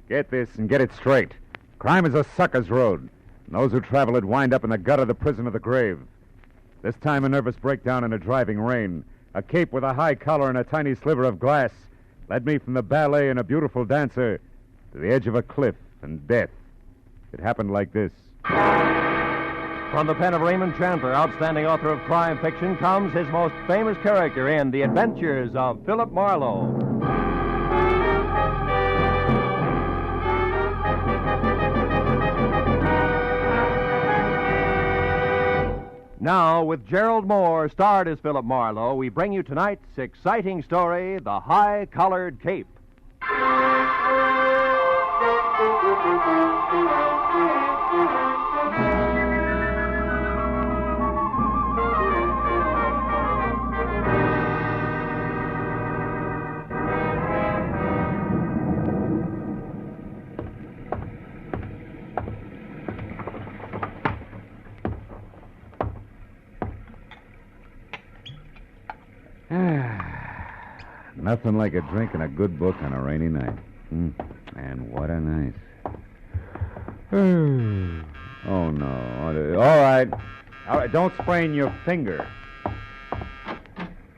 Get this and get it straight. Crime is a sucker's road. And those who travel it wind up in the gut of the prison of the grave. This time a nervous breakdown in a driving rain, a cape with a high collar and a tiny sliver of glass, led me from the ballet and a beautiful dancer to the edge of a cliff and death. It happened like this. From the pen of Raymond Chandler, outstanding author of crime fiction, comes his most famous character in The Adventures of Philip Marlowe. Now, with Gerald Moore, starred as Philip Marlowe, we bring you tonight's exciting story, The High-Collared Cape. Nothing like a drink and a good book on a rainy night. And what a night. Oh, no. All right. Don't sprain your finger.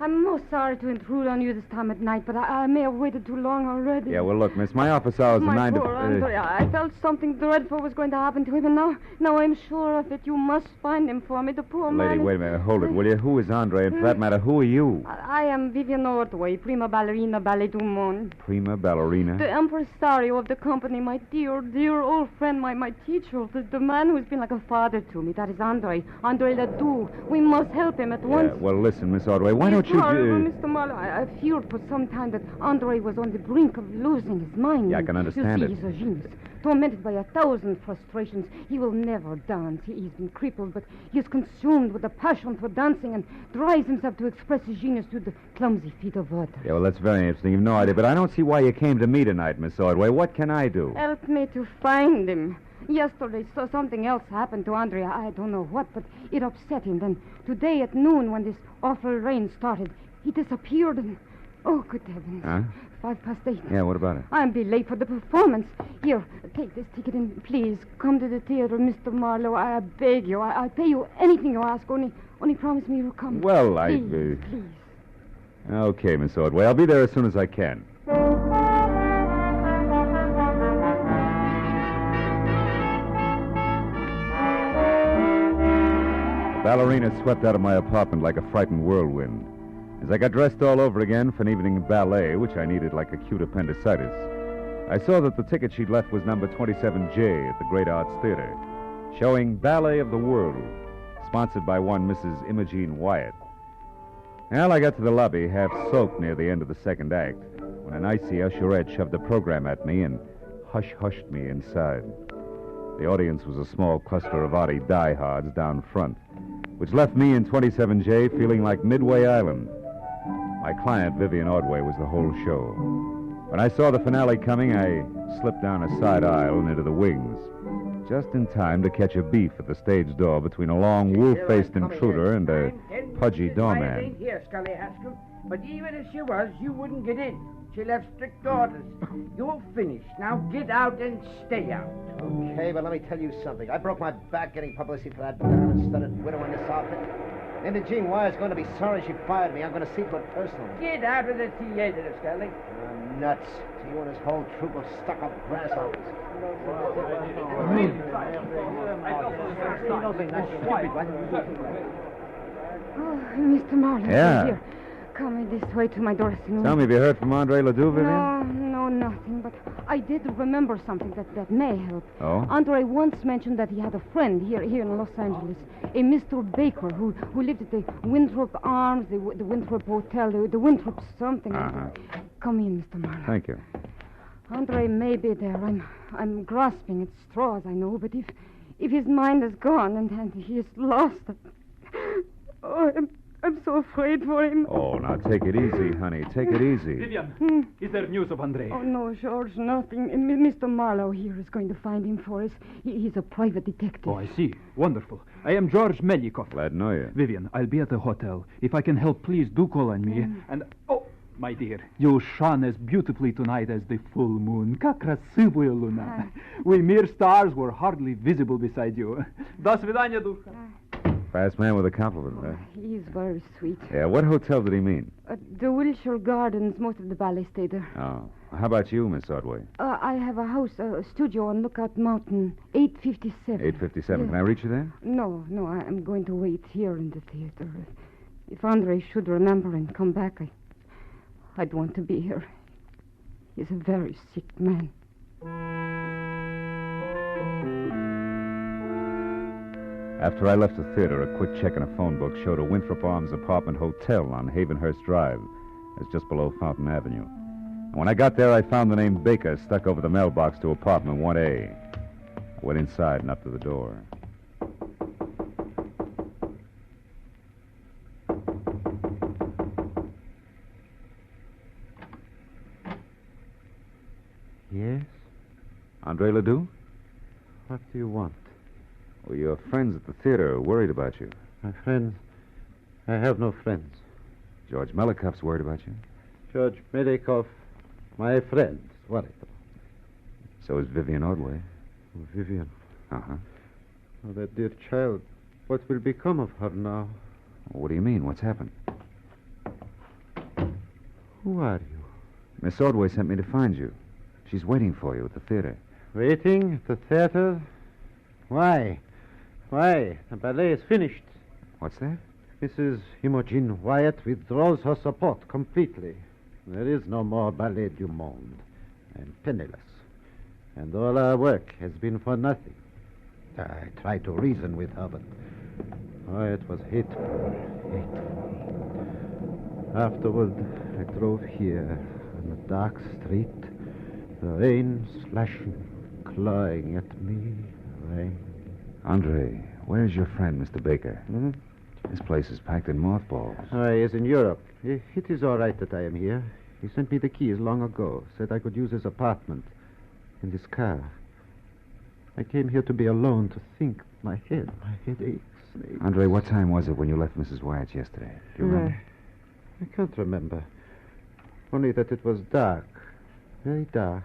I'm most sorry to intrude on you this time at night, but I may have waited too long already. Yeah, well, look, miss, my office hours are 9 to... Poor Andre, I felt something dreadful was going to happen to him, and now I'm sure of it. You must find him for me, the poor man. Lady, wait a minute. Hold it, will you? Who is Andre? And for that matter, who are you? I am Vivian Ordway, prima ballerina ballet du monde. Prima ballerina? The impresario of the company, my dear, dear old friend, my teacher, the man who's been like a father to me. That is Andre Ledoux. We must help him at once. Well, listen, Miss Ordway, why don't you... Mr. Marlowe, I feared for some time that Andre was on the brink of losing his mind. Yeah, I can understand it. He's a genius, tormented by 1,000 frustrations. He will never dance. He's been crippled, but he is consumed with a passion for dancing and drives himself to express his genius to the clumsy feet of others. Yeah, well, that's very interesting. You've no idea, but I don't see why you came to me tonight, Miss Ordway. What can I do? Help me to find him. Yesterday, something else happened to Andre. I don't know what, but it upset him. Then today at noon, when this awful rain started, he disappeared and... Oh, good heavens. Huh? 8:05. Yeah, what about it? I'll be late for the performance. Here, take this ticket and please come to the theater, Mr. Marlowe. I beg you. I'll pay you anything you ask. Only promise me you'll come. Well, please. Okay, Miss Ordway. I'll be there as soon as I can. The ballerina swept out of my apartment like a frightened whirlwind. As I got dressed all over again for an evening ballet, which I needed like acute appendicitis, I saw that the ticket she'd left was number 27J at the Great Arts Theater, showing Ballet of the World, sponsored by one Mrs. Imogene Wyatt. Well, I got to the lobby, half soaked near the end of the second act, when an icy usherette shoved the program at me and hush-hushed me inside. The audience was a small cluster of Artie diehards down front, which left me in 27J feeling like Midway Island. My client, Vivian Ordway, was the whole show. When I saw the finale coming, I slipped down a side aisle and into the wings, just in time to catch a beef at the stage door between a long, wolf-faced intruder and a pudgy doorman. I ain't here, Scully Haskell, but even if she was, you wouldn't get in. She left strict orders. You're finished. Now get out and stay out. Okay, but let me tell you something. I broke my back getting publicity for that diamond-studded widow in this outfit. Imogene Wyatt's going to be sorry she fired me. I'm going to see to it personally. Get out of the theater, Scully. You're nuts. To you and his whole troop of stuck-up grasshoppers. Oh, Mr. Marlowe. Yeah. Here. Come this way to my dressing room. Tell me, have you heard from Andre Ledoux, Vivian? No, nothing. But I did remember something that may help. Oh? Andre once mentioned that he had a friend here in Los Angeles, a Mr. Baker, who lived at the Winthrop Arms, the Winthrop Hotel, the Winthrop something. Uh-huh. Come in, Mr. Marlowe. Thank you. Andre may be there. I'm grasping at straws, I know, but if his mind is gone and he is lost, oh, I'm so afraid for him. Oh, now take it easy, honey. Take it easy. Vivian, is there news of Andre? Oh, no, George, nothing. Mr. Marlowe here is going to find him for us. He's a private detective. Oh, I see. Wonderful. I am George Melikov. Glad to know you. Vivian, I'll be at the hotel. If I can help, please do call on me. And, oh, My dear, you shone as beautifully tonight as the full moon. Как красивая луна. We mere stars were hardly visible beside you. До свидания, душа. Fast man with a compliment, huh? He's very sweet. Yeah, what hotel did he mean? The Wilshire Gardens, most of the ballet stay there. Oh. How about you, Miss Ordway? I have a house, a studio on Lookout Mountain, 857. 857. Yeah. Can I reach you there? No, I'm going to wait here in the theater. If Andre should remember and come back, I'd want to be here. He's a very sick man. After I left the theater, a quick check in a phone book showed a Winthrop Arms apartment hotel on Havenhurst Drive. It's just below Fountain Avenue. And when I got there, I found the name Baker stuck over the mailbox to apartment 1A. I went inside and up to the door. Yes? Andre Ledoux? What do you want? Well, your friends at the theater are worried about you. My friends? I have no friends. George Melikoff's worried about you. George Melikoff, my friend, is worried about. So is Vivian Ordway. Oh, Vivian. Uh-huh. Oh, that dear child. What will become of her now? Well, what do you mean? What's happened? Who are you? Miss Ordway sent me to find you. She's waiting for you at the theater. Waiting at the theater? Why? Why? The ballet is finished. What's that? Mrs. Imogen Wyatt withdraws her support completely. There is no more Ballet du Monde. I'm penniless. And all our work has been for nothing. I tried to reason with her, but it was hateful. Afterward, I drove here on a dark street, the rain slashing, clawing at me. Rain. Andre, where's your friend, Mr. Baker? Hmm? This place is packed in mothballs. He is in Europe. It is all right that I am here. He sent me the keys long ago, said I could use his apartment and his car. I came here to be alone, to think. My head aches. Andre, what time was it when you left Mrs. Wyatt's yesterday? Do you remember? I can't remember. Only that it was dark. Very dark.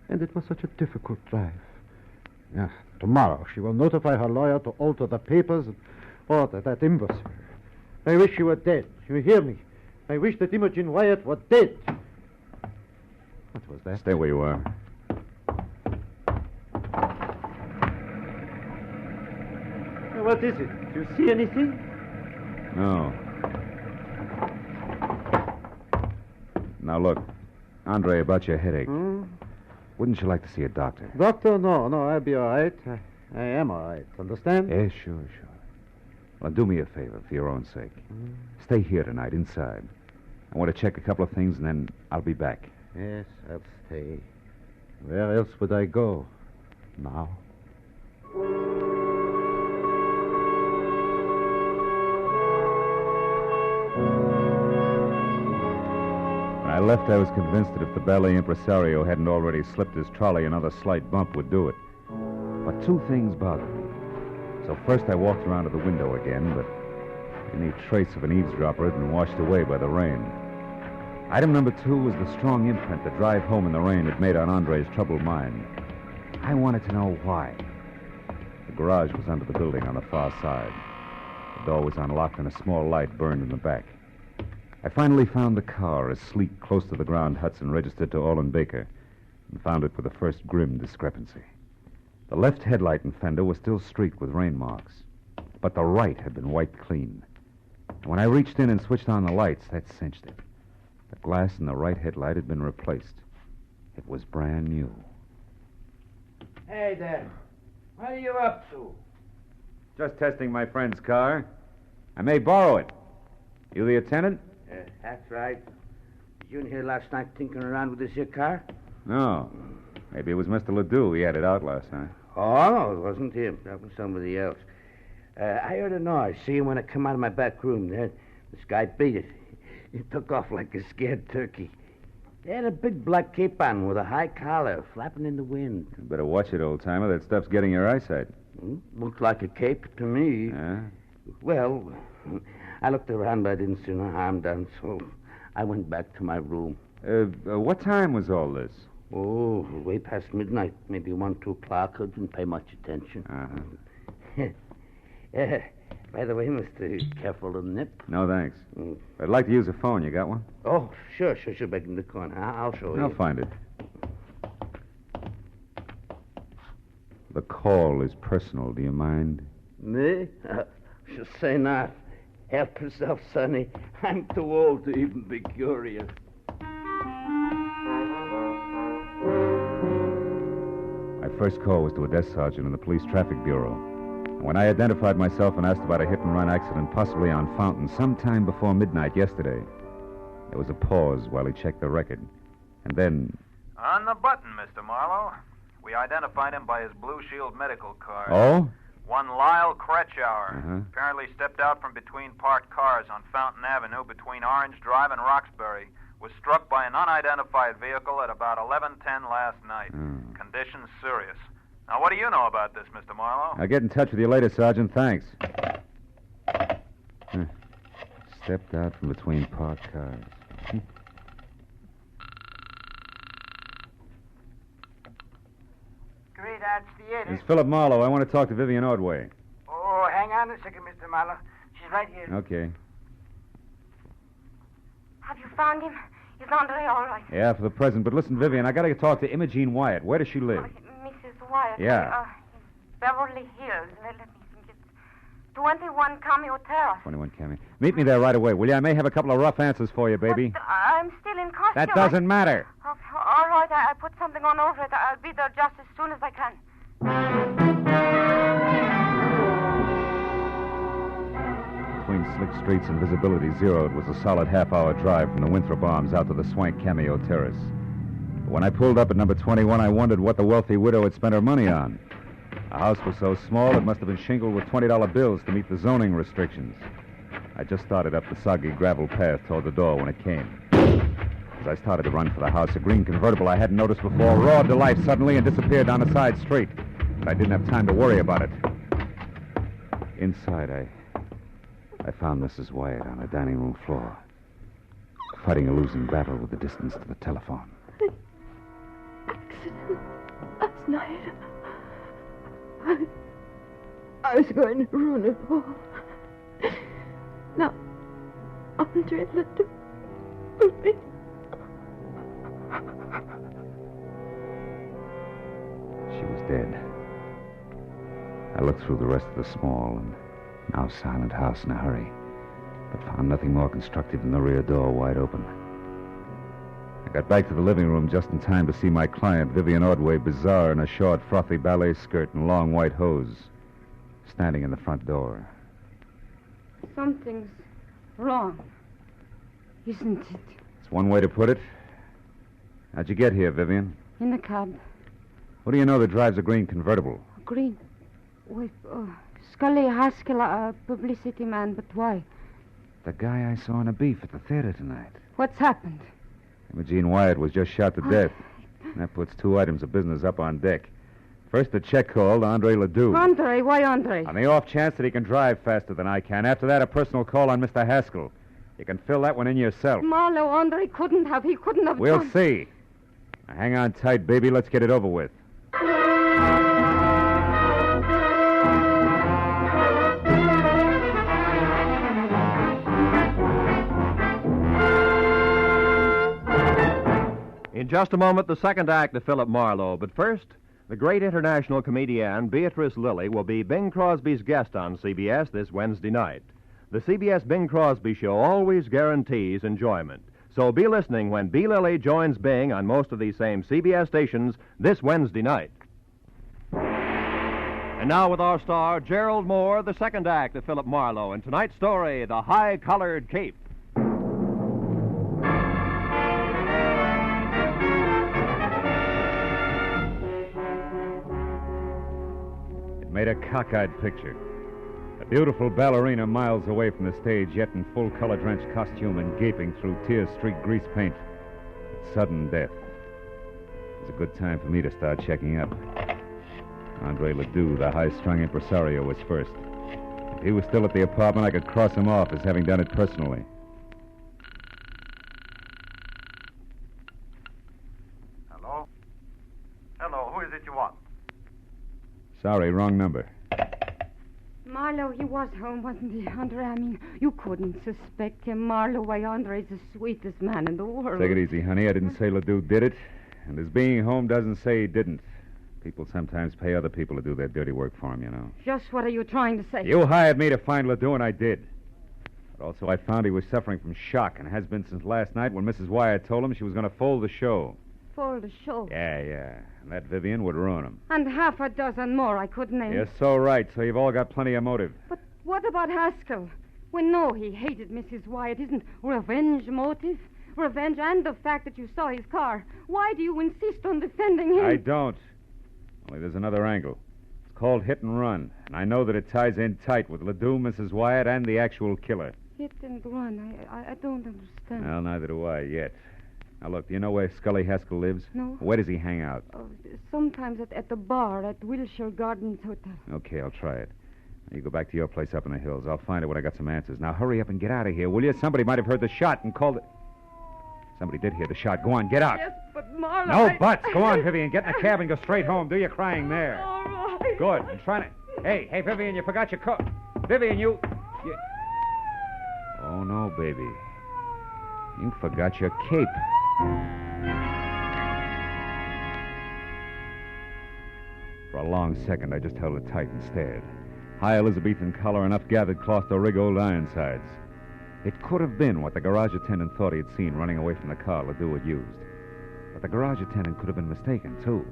And it was such a difficult drive. Tomorrow she will notify her lawyer to alter the papers and order that imbecile. I wish she were dead. You hear me? I wish that Imogen Wyatt were dead. What was that? Stay where you are. What is it? Do you see anything? No. Now, look. Andre, about your headache. Wouldn't you like to see a doctor? Doctor? No, I'll be all right. I am all right. Understand? Yes, sure. Well, do me a favor for your own sake. Stay here tonight, inside. I want to check a couple of things, and then I'll be back. Yes, I'll stay. Where else would I go now? When I left, I was convinced that if the ballet impresario hadn't already slipped his trolley, another slight bump would do it. But two things bothered me. So first I walked around to the window again, but any trace of an eavesdropper had been washed away by the rain. Item number 2 was the strong imprint the drive home in the rain had made on Andre's troubled mind. I wanted to know why. The garage was under the building on the far side. The door was unlocked and a small light burned in the back. I finally found the car, a sleek, close-to-the-ground Hudson registered to Olin Baker, and found it with the first grim discrepancy. The left headlight and fender were still streaked with rain marks, but the right had been wiped clean. And when I reached in and switched on the lights, that cinched it. The glass in the right headlight had been replaced. It was brand new. Hey there. What are you up to? Just testing my friend's car. I may borrow it. You the attendant? That's right. Was you in here last night tinkering around with this here car? No. Maybe it was Mr. Ledoux. He had it out last night. Oh, no, it wasn't him. That was somebody else. I heard a noise. See him when I come out of my back room there. This guy beat it. He took off like a scared turkey. He had a big black cape on with a high collar, flapping in the wind. You better watch it, old-timer. That stuff's getting your eyesight. Looked like a cape to me. Yeah? Well, I looked around, but I didn't see no harm done, so I went back to my room. What time was all this? Oh, way past midnight. Maybe 1, 2 o'clock. I didn't pay much attention. By the way, mister, careful of the nip. No, thanks. I'd like to use a phone. You got one? Oh, sure. Back in the corner. I'll show you. I'll find it. The call is personal. Do you mind? Me? Should say not. Help yourself, Sonny. I'm too old to even be curious. My first call was to a desk sergeant in the police traffic bureau. When I identified myself and asked about a hit-and-run accident possibly on Fountain sometime before midnight yesterday, there was a pause while he checked the record. And then... On the button, Mr. Marlowe. We identified him by his Blue Shield medical card. Oh? One Lyle Kretschauer. Apparently stepped out from between parked cars on Fountain Avenue between Orange Drive and Roxbury. Was struck by an unidentified vehicle at about 11:10 last night. Condition serious. Now, what do you know about this, Mr. Marlowe? I'll get in touch with you later, Sergeant. Thanks. Stepped out from between parked cars. Great Arts Theater. It's Philip Marlowe. I want to talk to Vivian Ordway. Oh, hang on a second, Mr. Marlowe. She's right here. Okay. Have you found him? Is Andre all right? Yeah, for the present. But listen, Vivian, I got to talk to Imogene Wyatt. Where does she live? Mrs. Wyatt. Yeah. Beverly Hills. Let me think. It's 21 Cameo Terrace. 21 Cameo. Meet me there right away, will you? I may have a couple of rough answers for you, baby. But I'm still in costume. That doesn't matter. Okay, all right, I put something on over it. I'll be there just as soon as I can. Between slick streets and visibility zeroed was a solid half-hour drive from the Winthrop Arms out to the swank Cameo Terrace. But when I pulled up at number 21, I wondered what the wealthy widow had spent her money on. The house was so small it must have been shingled with $20 bills to meet the zoning restrictions. I just started up the soggy gravel path toward the door when it came. As I started to run for the house, a green convertible I hadn't noticed before roared to life suddenly and disappeared down a side street. But I didn't have time to worry about it. Inside, I found Mrs. Wyatt on the dining room floor, fighting a losing battle with the distance to the telephone. Accident last night. I was going to ruin it all. Now, Andre let me. She was dead. I looked through the rest of the small and now silent house in a hurry, but found nothing more constructive than the rear door wide open. I got back to the living room just in time to see my client, Vivian Ordway, bizarre in a short, frothy ballet skirt and long white hose, standing in the front door. Something's wrong, isn't it? It's one way to put it. How'd you get here, Vivian? In the cab. What do you know that drives a green convertible? Green? Wait, Scully Haskell, a publicity man, but why? The guy I saw in a beef at the theater tonight. What's happened? Imogene Wyatt was just shot to death. That puts 2 items of business up on deck. First, a check call to Andre Ledoux. Andre? Why Andre? On the off chance that he can drive faster than I can. After that, a personal call on Mr. Haskell. You can fill that one in yourself. Marlowe, Andre couldn't have. He couldn't have We'll done... see. Now, hang on tight, baby. Let's get it over with. In just a moment, the second act of Philip Marlowe. But first, the great international comedienne Beatrice Lilly will be Bing Crosby's guest on CBS this Wednesday night. The CBS Bing Crosby Show always guarantees enjoyment. So be listening when B. Lilly joins Bing on most of these same CBS stations this Wednesday night. And now with our star, Gerald Moore, the second act of Philip Marlowe. And tonight's story, The High-Collared Cape. Made a cockeyed picture. A beautiful ballerina miles away from the stage, yet in full color-drenched costume and gaping through tear-streaked grease paint. It's sudden death. It's a good time for me to start checking up. Andre Ledoux, the high-strung impresario, was first. If he was still at the apartment, I could cross him off as having done it personally. it you want? Sorry, wrong number. Marlowe, he was home, wasn't he, Andre? I mean, you couldn't suspect him, Marlowe. Why, Andre's the sweetest man in the world. Take it easy, honey. I didn't say Ledoux did it. And his being home doesn't say he didn't. People sometimes pay other people to do their dirty work for them, you know. Just what are you trying to say? You hired me to find Ledoux, and I did. But also I found he was suffering from shock, and has been since last night when Mrs. Wyatt told him she was going to fold the show. Fold the show? Yeah. And that Vivian would ruin him. And half a dozen more I could name. You're so right, so you've all got plenty of motive. But what about Haskell? We know he hated Mrs. Wyatt. Isn't revenge motive? Revenge and the fact that you saw his car. Why do you insist on defending him? I don't. Only there's another angle. It's called hit and run. And I know that it ties in tight with Ledoux, Mrs. Wyatt, and the actual killer. Hit and run? I don't understand. Well, neither do I yet. Now, look, do you know where Scully Haskell lives? No. Where does he hang out? Sometimes at the bar at Wilshire Gardens Hotel. Okay, I'll try it. Now, you go back to your place up in the hills. I'll find it when I got some answers. Now, hurry up and get out of here, will you? Somebody might have heard the shot and called it... Somebody did hear the shot. Go on, get out. Yes, but Marlowe... No buts. Go on, Vivian. Get in the cab and go straight home. Do your crying there. All right. Good. I'm trying to... Hey, Vivian, you forgot your coat. Vivian, you... Oh, no, baby. You forgot your cape. For a long second, I just held it tight and stared. High Elizabethan collar, enough gathered cloth to rig old Ironsides. It could have been what the garage attendant thought he had seen running away from the car Ledoux had used. But the garage attendant could have been mistaken, too.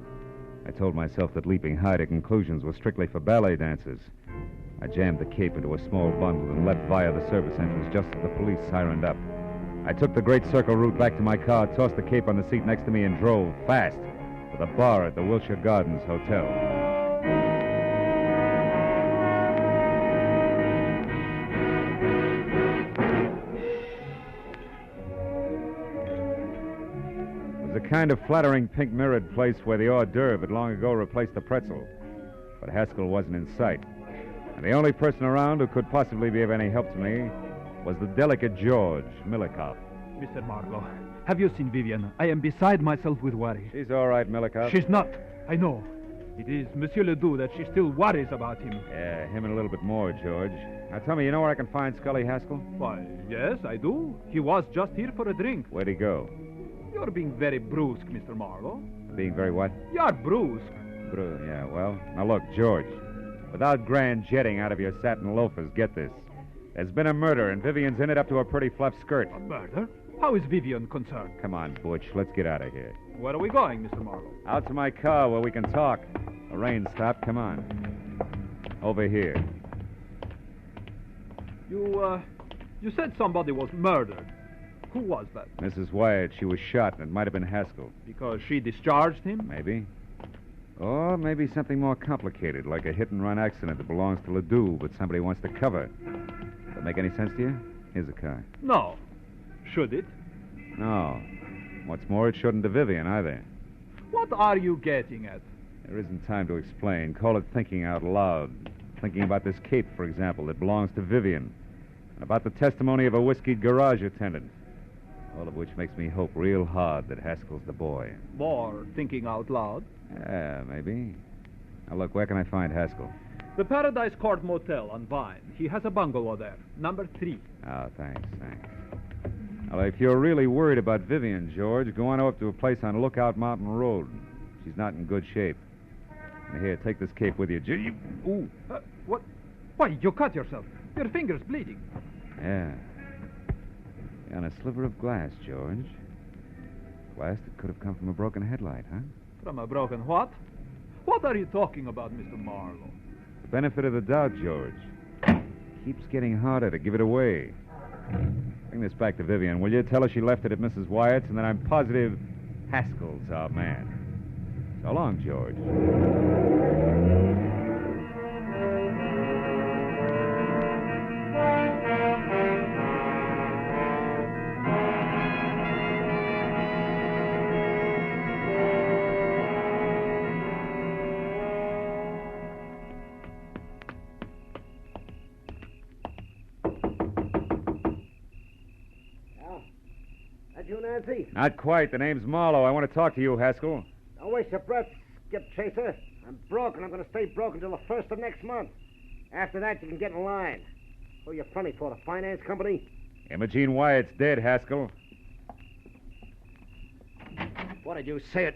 I told myself that leaping high to conclusions was strictly for ballet dancers. I jammed the cape into a small bundle and left via the service entrance just as the police sirened up. I took the Great Circle route back to my car, tossed the cape on the seat next to me, and drove fast to the bar at the Wilshire Gardens Hotel. It was a kind of flattering pink mirrored place where the hors d'oeuvre had long ago replaced the pretzel. But Haskell wasn't in sight. And the only person around who could possibly be of any help to me was the delicate George Milikoff. Mr. Marlowe, have you seen Vivian? I am beside myself with worry. She's all right, Milikoff. She's not. I know. It is Monsieur Ledoux that she still worries about him. Yeah, him and a little bit more, George. Now, tell me, you know where I can find Scully Haskell? Why, yes, I do. He was just here for a drink. Where'd he go? You're being very brusque, Mr. Marlowe. Being very what? You're brusque. Yeah, well, now look, George. Without grand jetting out of your satin loafers, get this. There's been a murder, and Vivian's in it up to her pretty fluff skirt. A murder? How is Vivian concerned? Come on, Butch, let's get out of here. Where are we going, Mr. Marlowe? Out to my car where we can talk. The rain stopped. Come on. Over here. You said somebody was murdered. Who was that? Mrs. Wyatt. She was shot, and it might have been Haskell. Because she discharged him? Maybe. Or maybe something more complicated, like a hit-and-run accident that belongs to Ledoux, but somebody wants to cover. Does that make any sense to you? Here's the car. No. Should it? No. What's more, it shouldn't to Vivian, either. What are you getting at? There isn't time to explain. Call it thinking out loud. Thinking about this cape, for example, that belongs to Vivian. And about the testimony of a whiskeyed garage attendant. All of which makes me hope real hard that Haskell's the boy. More thinking out loud? Yeah, maybe. Now, look, where can I find Haskell? The Paradise Court Motel on Vine. He has a bungalow there, number 3. Oh, thanks. Well, if you're really worried about Vivian, George, go on up to a place on Lookout Mountain Road. She's not in good shape. And here, take this cape with you. Ooh. What? Why, you cut yourself. Your finger's bleeding. Yeah. On a sliver of glass, George. Glass that could have come from a broken headlight, huh? From a broken what? What are you talking about, Mr. Marlowe? The benefit of the doubt, George. Keeps getting harder to give it away. Bring this back to Vivian, will you? Tell her she left it at Mrs. Wyatt's, and that I'm positive Haskell's our man. So long, George. You, Nancy? Not quite. The name's Marlowe. I want to talk to you, Haskell. Don't waste your breath. skip chaser. I'm broke, and I'm going to stay broke until the 1st of next month. After that, you can get in line. Who are you fronting for, the finance company? Imogene Wyatt's dead, Haskell. What did you say it?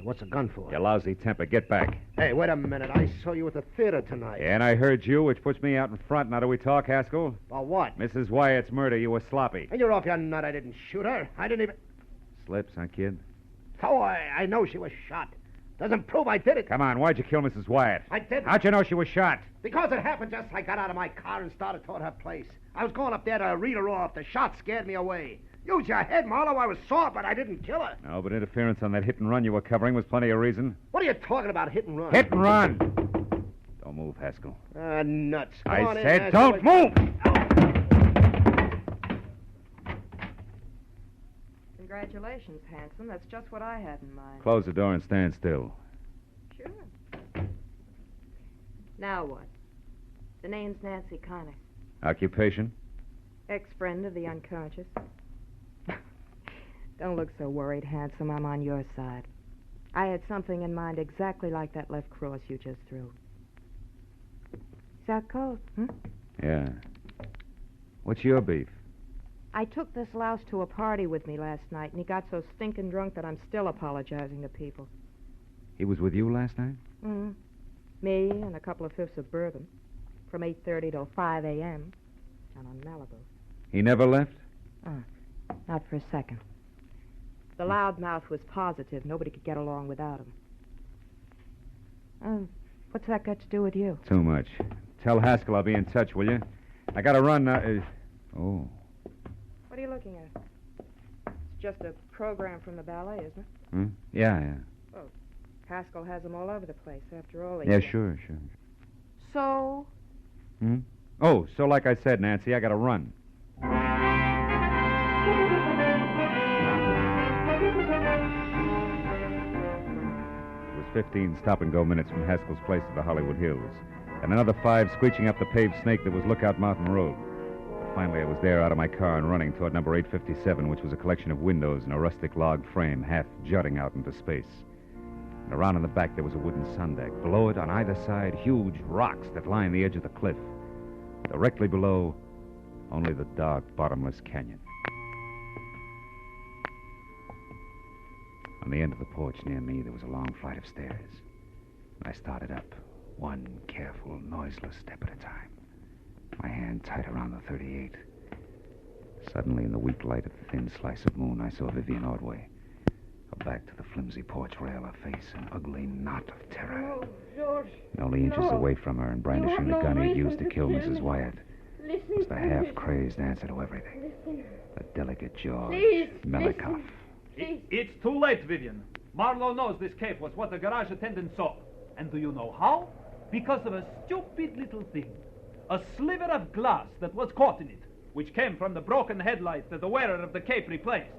What's a gun for? You lousy temper. Get back. Hey, wait a minute. I saw you at the theater tonight. Yeah, and I heard you, which puts me out in front. Now do we talk, Haskell? About what? Mrs. Wyatt's murder. You were sloppy. And you're off your nut. I didn't shoot her. I didn't even... Slips, huh, kid? Oh, I know she was shot. Doesn't prove I did it. Come on, why'd you kill Mrs. Wyatt? I did. How'd you know she was shot? Because it happened just as I got out of my car and started toward her place. I was going up there to read her off. The shot scared me away. Use your head, Marlowe. I was sore, but I didn't kill her. No, but interference on that hit and run you were covering was plenty of reason. What are you talking about, hit and run? Hit and run! Don't move, Haskell. Nuts. Come I on in, said Haskell. don't move! Congratulations, handsome. That's just what I had in mind. Close the door and stand still. Sure. Now what? The name's Nancy Connor. Occupation? Ex-friend of the unconscious. Don't look so worried, handsome. I'm on your side. I had something in mind exactly like that left cross you just threw. Is that cold, Yeah. What's your beef? I took this louse to a party with me last night, and he got so stinking drunk that I'm still apologizing to people. He was with you last night? Mm-hmm. Me and a couple of fifths of bourbon. From 8:30 till 5 a.m. down on Malibu. He never left? Not for a second. The loudmouth was positive. Nobody could get along without him. What's that got to do with you? Too much. Tell Haskell I'll be in touch, will you? I gotta run now. Oh. What are you looking at? It's just a program from the ballet, isn't it? Hmm? Yeah. Well, Haskell has them all over the place, after all. Yeah, sure. So? Hmm? Oh, so like I said, Nancy, I gotta run. It was 15 stop-and-go minutes from Haskell's place to the Hollywood Hills, and another 5 screeching up the paved snake that was Lookout Mountain Road. But finally, I was there out of my car and running toward number 857, which was a collection of windows and a rustic log frame half jutting out into space. And around in the back, there was a wooden sun deck. Below it, on either side, huge rocks that lined the edge of the cliff. Directly below, only the dark, bottomless canyon. On the end of the porch near me, there was a long flight of stairs. I started up, one careful, noiseless step at a time, my hand tight around the 38. Suddenly, in the weak light of the thin slice of moon, I saw Vivian Ordway. Her back to the flimsy porch rail, her face an ugly knot of terror. Oh, George. And only inches away from her and brandishing the gun he'd used to kill Mrs. Wyatt was the half-crazed answer to everything. The delicate jaw, Melikov. It's too late, Vivian. Marlowe knows this cape was what the garage attendant saw. And do you know how? Because of a stupid little thing. A sliver of glass that was caught in it, which came from the broken headlight that the wearer of the cape replaced.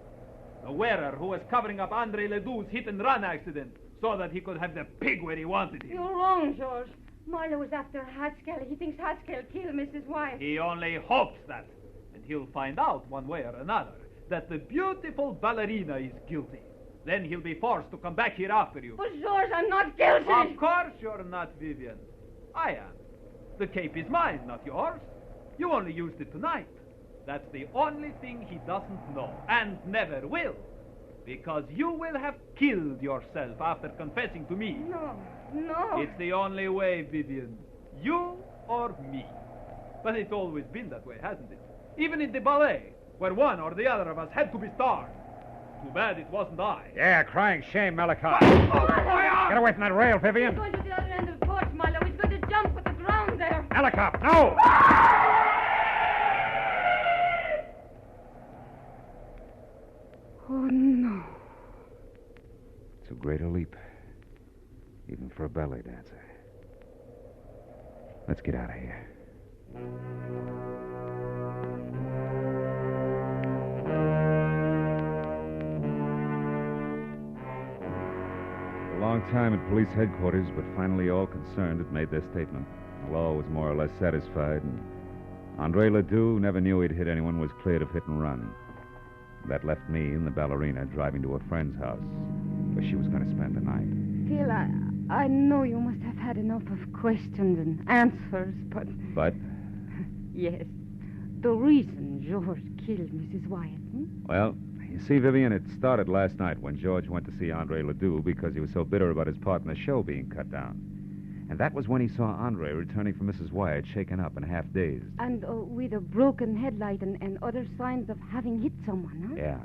The wearer who was covering up Andre Ledoux's hit-and-run accident so that he could have the pig where he wanted him. You're wrong, George. Marlowe was after Haskell. He thinks Haskell killed Mrs. Wyatt. He only hopes that. And he'll find out one way or another that the beautiful ballerina is guilty. Then he'll be forced to come back here after you. But, George, I'm not guilty. Of course you're not, Vivian. I am. The cape is mine, not yours. You only used it tonight. That's the only thing he doesn't know, and never will. Because you will have killed yourself after confessing to me. No. It's the only way, Vivian. You or me. But it's always been that way, hasn't it? Even in the ballet, where one or the other of us had to be starved. Too bad it wasn't I. Yeah, crying shame, Melikov. Get away from that rail, Vivian. He's going to the other end of the porch, Marlowe. He's going to jump with the ground there. Melikov, no! Oh, no. Too great a leap, even for a ballet dancer. Let's get out of here. A long time at police headquarters, but finally all concerned had made their statement. The law was more or less satisfied, and Andre Ledoux never knew he'd hit anyone, was cleared of hit and run. That left me and the ballerina driving to a friend's house, where she was going to spend the night. Phil, I know you must have had enough of questions and answers, but... But? Yes. The reason George killed Mrs. Wyatt. Well, you see, Vivian, it started last night when George went to see Andre Ledoux because he was so bitter about his part in the show being cut down. And that was when he saw Andre returning from Mrs. Wyatt, shaken up and half-dazed. And with a broken headlight and other signs of having hit someone, huh? Yeah.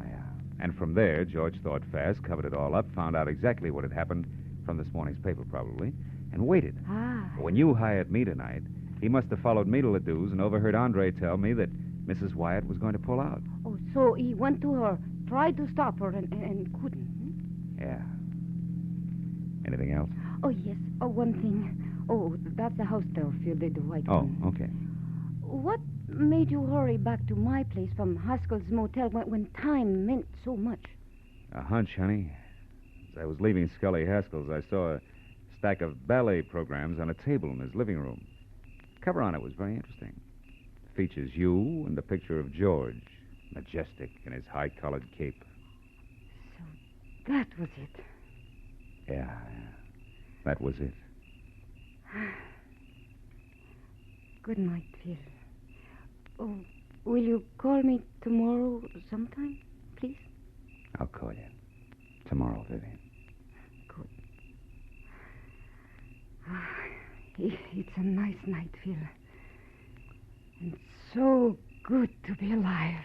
And from there, George thought fast, covered it all up, found out exactly what had happened from this morning's paper, probably, and waited. When you hired me tonight, he must have followed me to Ledoux's and overheard Andre tell me that Mrs. Wyatt was going to pull out. Oh, so he went to her, tried to stop her, and couldn't. Yeah. Anything else? Oh, yes. Oh, one thing. Oh, that's the house there, Phil, the white one. Oh, okay. What made you hurry back to my place from Haskell's motel when time meant so much? A hunch, honey. As I was leaving Scully Haskell's, I saw a stack of ballet programs on a table in his living room. The cover on it was very interesting. It features you and a picture of George, majestic in his high-collared cape. So that was it. Yeah. That was it. Good night, Phil. Oh, will you call me tomorrow sometime, please? I'll call you. Tomorrow, Vivian. Good. It's a nice night, Phil. And so good to be alive.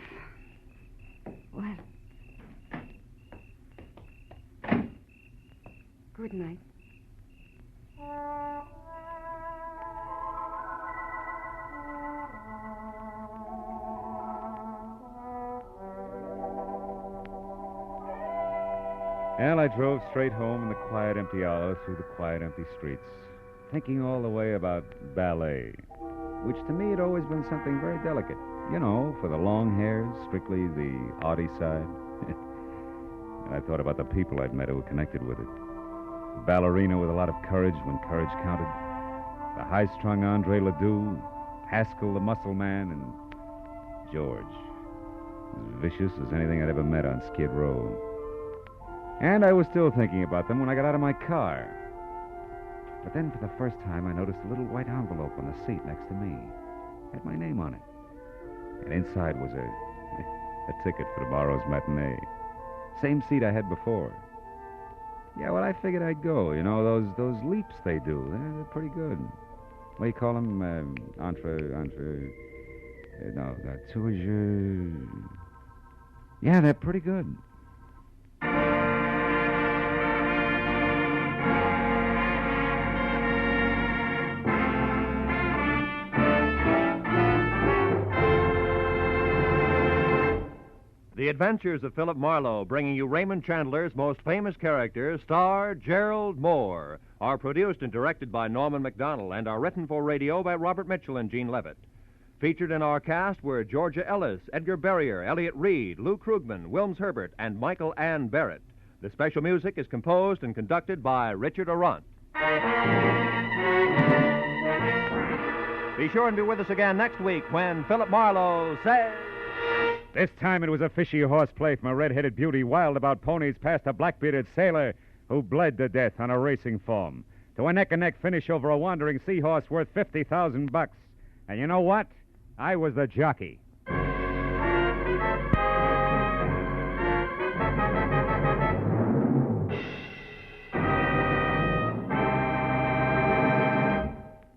Well, good night. And I drove straight home in the quiet, empty hour through the quiet, empty streets, thinking all the way about ballet, which to me had always been something very delicate. You know, for the long hairs, strictly the arty side. And I thought about the people I'd met who were connected with it. The ballerina with a lot of courage when courage counted. The high-strung Andre Ledoux, Haskell the muscle man, and George, as vicious as anything I'd ever met on Skid Row. And I was still thinking about them when I got out of my car. But then for the first time, I noticed a little white envelope on the seat next to me. It had my name on it. And inside was a ticket for tomorrow's matinee. Same seat I had before. Yeah, well, I figured I'd go. You know, those leaps they do, they're pretty good. What do you call them? Yeah, they're pretty good. The Adventures of Philip Marlowe, bringing you Raymond Chandler's most famous characters, star Gerald Moore, are produced and directed by Norman MacDonald and are written for radio by Robert Mitchell and Gene Levitt. Featured in our cast were Georgia Ellis, Edgar Barrier, Elliot Reed, Lou Krugman, Wilms Herbert, and Michael Ann Barrett. The special music is composed and conducted by Richard Arant. Be sure and be with us again next week when Philip Marlowe says... This time it was a fishy horseplay from a red-headed beauty wild about ponies past a black-bearded sailor who bled to death on a racing form, to a neck-and-neck finish over a wandering seahorse worth $50,000. And you know what? I was the jockey.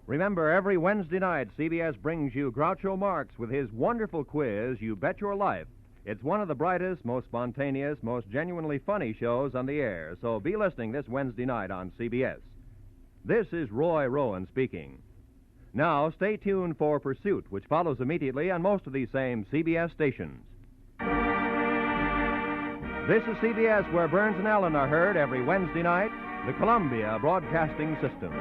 Remember, every Wednesday night, CBS brings you Groucho Marx with his wonderful quiz, You Bet Your Life. It's one of the brightest, most spontaneous, most genuinely funny shows on the air, so be listening this Wednesday night on CBS. This is Roy Rowan speaking. Now, stay tuned for Pursuit, which follows immediately on most of these same CBS stations. This is CBS, where Burns and Allen are heard every Wednesday night, the Columbia Broadcasting System.